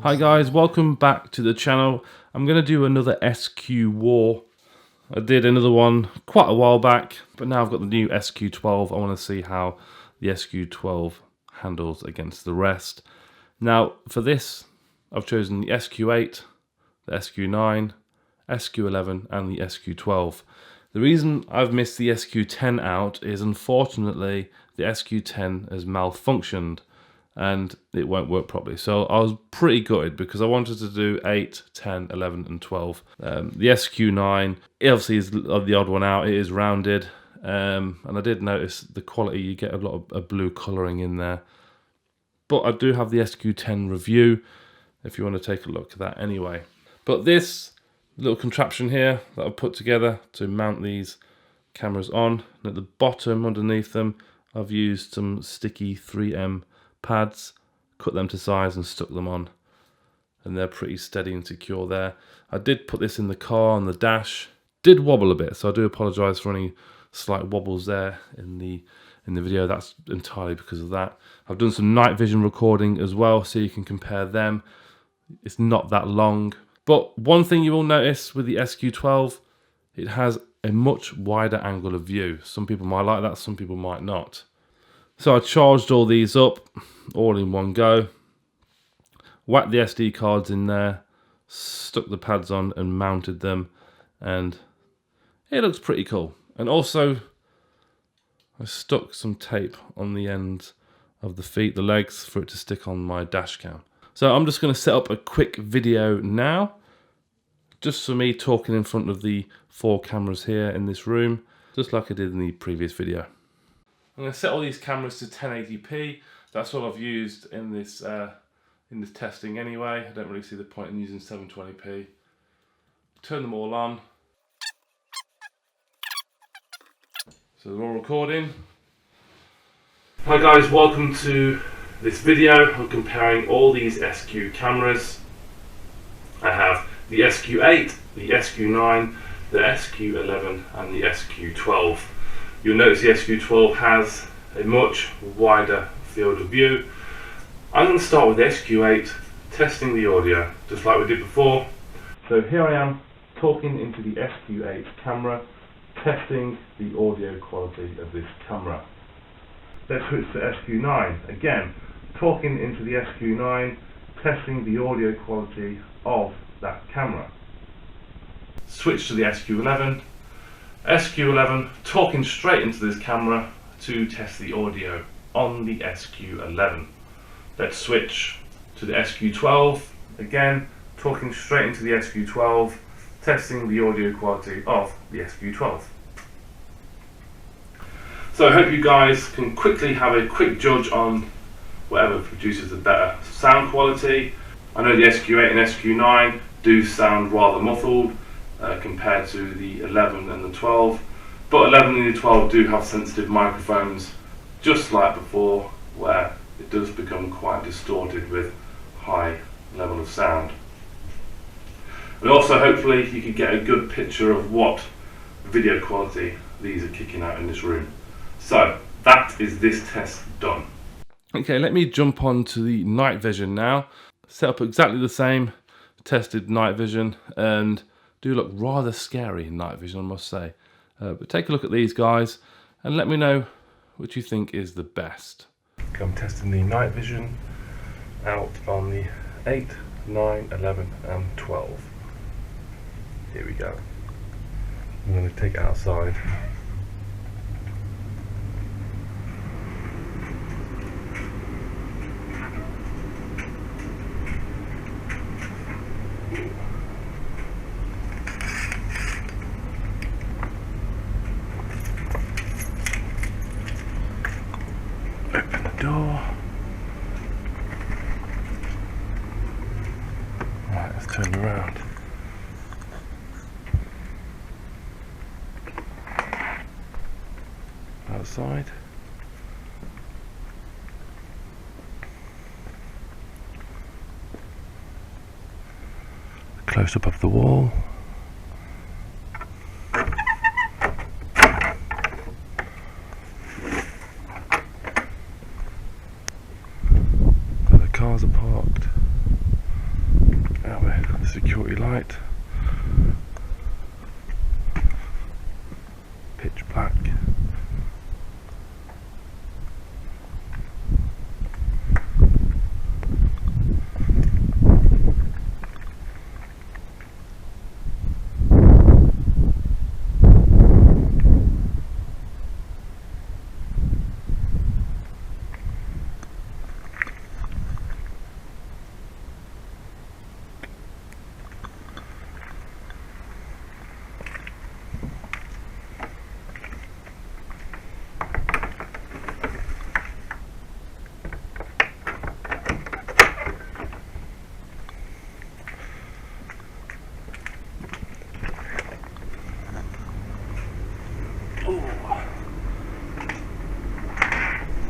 Hi guys, welcome back to the channel. I'm going to do another SQ war. I did another one quite a while back, but now I've got the new SQ12. I want to see how the SQ12 handles against the rest. Now for this, I've chosen the SQ8, the SQ9, SQ11 and the SQ12. The reason I've missed the SQ10 out is unfortunately the SQ10 has malfunctioned and it won't work properly. So I was pretty gutted because I wanted to do 8, 10, 11 and 12. The SQ9 obviously is the odd one out. It is rounded and I did notice the quality, you get a lot of blue colouring in there. But I do have the SQ10 review if you want to take a look at that anyway. But this little contraption here that I've put together to mount these cameras on, and at the bottom underneath them I've used some sticky 3M pads, cut them to size and stuck them on, and they're pretty steady and secure there. I did put this in the car on the dash, did wobble a bit, so I do apologise for any slight wobbles there in the video. That's entirely because of that. I've done some night vision recording as well, so you can compare them. It's not that long, but one thing you will notice with the SQ12, it has a much wider angle of view. Some people might like that, some people might not. So I charged all these up all in one go, whacked the SD cards in there, stuck the pads on and mounted them, and it looks pretty cool. And also I stuck some tape on the ends of the feet, the legs, for it to stick on my dash cam. So I'm just going to set up a quick video now, just for me talking in front of the 4 cameras here in this room, just like I did in the previous video. I'm going to set all these cameras to 1080p. That's what I've used in this testing anyway. I don't really see the point in using 720p. Turn them all on. So they're all recording. Hi guys, welcome to this video. I'm comparing all these SQ cameras. I have the SQ8, the SQ9, the SQ11 and the SQ12. You'll notice the SQ12 has a much wider field of view. I'm going to start with the SQ8, testing the audio, just like we did before. So here I am, talking into the SQ8 camera, testing the audio quality of this camera. Let's switch to SQ9. Again, talking into the SQ9, testing the audio quality of that camera. Switch to the SQ11. SQ11, talking straight into this camera to test the audio on the SQ11. Let's switch to the SQ12. Again, talking straight into the SQ12, testing the audio quality of the SQ12. So I hope you guys can quickly have a quick judge on whatever produces the better sound quality. I know the SQ8 and SQ9 do sound rather muffled compared to the 11 and the 12, but 11 and the 12 do have sensitive microphones, just like before, where it does become quite distorted with high level of sound. And also hopefully you can get a good picture of what video quality these are kicking out in this room. So that is this test done. Okay, let me jump on to the night vision now. Set up exactly the same, tested night vision, and do look rather scary in night vision, I must say. But take a look at these guys and let me know which you think is the best. Okay, I'm testing the night vision out on the 8, 9, 11 and 12. Here we go. I'm going to take it outside. Open the door. Right, let's turn around. Outside. Close up of the wall. cars are parked. security light. Pitch black.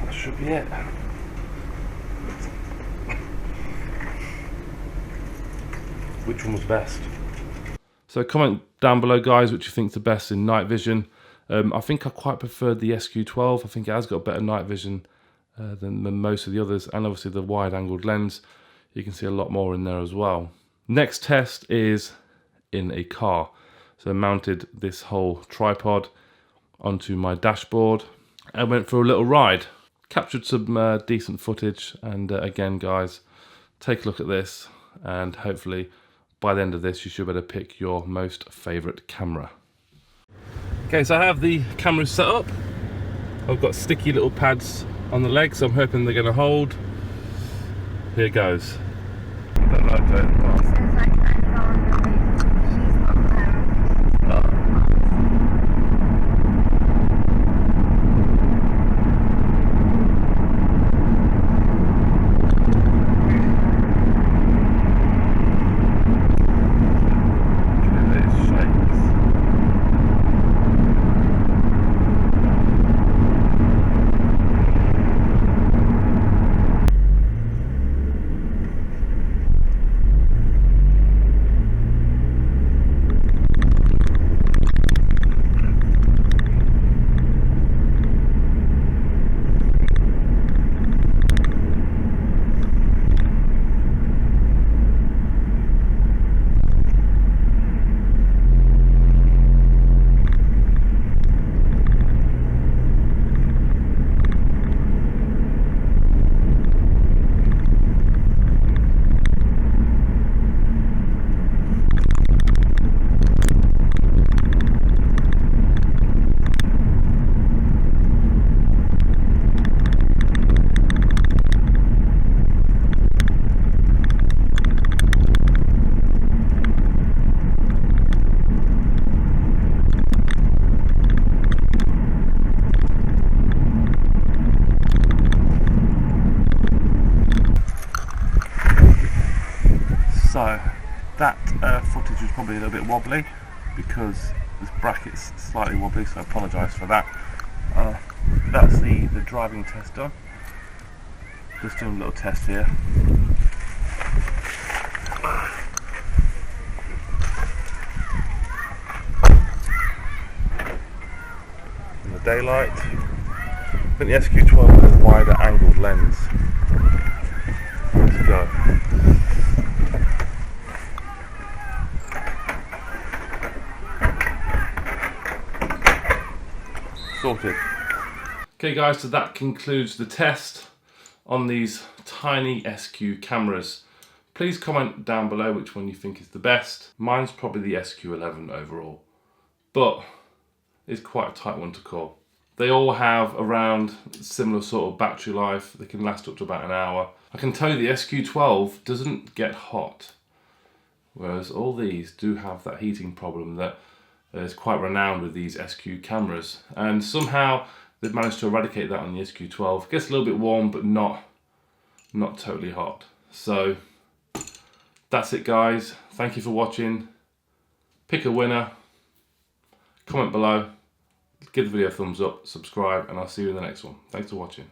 That should be it. Which one was best? So comment down below, guys, which you think's the best in night vision. I think I quite preferred the SQ12. I think it has got better night vision than most of the others, and obviously the wide-angled lens. You can see a lot more in there as well. Next test is in a car. So I mounted this whole tripod onto my dashboard and went for a little ride. Captured some decent footage, and again, guys, take a look at this, and hopefully by the end of this you should be able to pick your most favourite camera. Okay, so I have the cameras set up. I've got sticky little pads on the legs, so I'm hoping they're going to hold. Here goes. Don't like that. So that footage was probably a little bit wobbly because this bracket's slightly wobbly, so I apologise for that. That's the driving test done. Just doing a little test here. In the daylight, I think the SQ12 has a wider angled lens. Let's go. Sorted. Okay guys, so that concludes the test on these tiny SQ cameras. Please comment down below which one you think is the best. Mine's probably the SQ11 overall, but it's quite a tight one to call. They all have around similar sort of battery life. They can last up to about an hour. I can tell you the SQ12 doesn't get hot, whereas all these do have that heating problem that is quite renowned with these SQ cameras, and somehow they've managed to eradicate that on the SQ12. It gets a little bit warm, but not totally hot. So that's it guys, thank you for watching. Pick a winner, comment below, give the video a thumbs up, subscribe, and I'll see you in the next one. Thanks for watching.